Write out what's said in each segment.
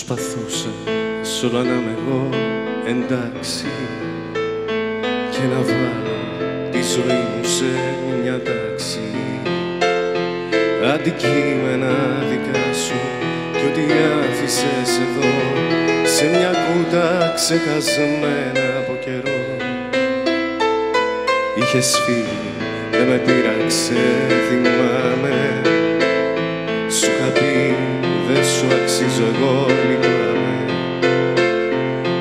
Προσπαθούσα σ' όλα να είμαι εγώ εντάξει και να βάλω τη ζωή μου σε μια τάξη. Αντικείμενα δικά σου κι ό,τι άφησες εδώ σε μια κούτα ξεχασμένα από καιρό. Είχες φύγει, δεν με πείραξε, θυμάμαι. Σου είχα πει, δεν σου αξίζω, εγώ λυπάμαι.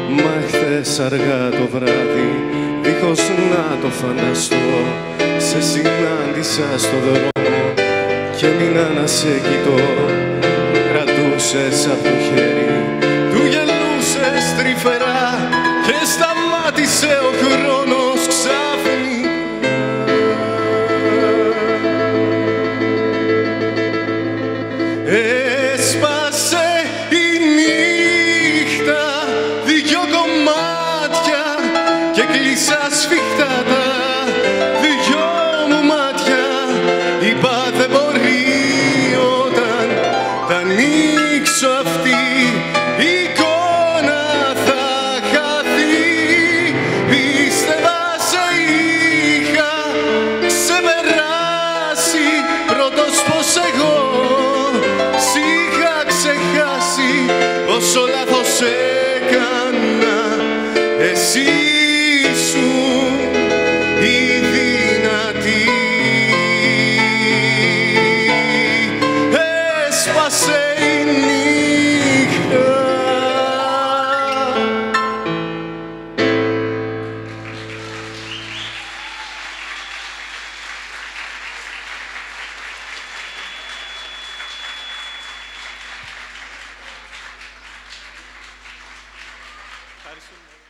Μα χθες αργά το βράδυ, δίχως να το φανταστώ, σε συνάντησα στο δρόμο κι έμεινα να σε κοιτώ. Με κρατούσες απ' το χέρι, του γελούσες τρυφερά και σταμάτησε ο χρόνος ξαφνικά. Έσπασε η νύχτα δυο κομμάτια και κλείσα σφιχτά τα δυο μου μάτια. Είπα δεν μπορεί όταν θα ανοίξω αυτή η εικόνα θα χαθεί. Πίστευα σε είχα ξεπεράσει πρώτος πως εγώ σ' είχα ξεχάσει. Όσο λάθος έκανα, εσύ ήσουν η δυνατή. Έσπασε η νύχτα. Ευχαριστούμε.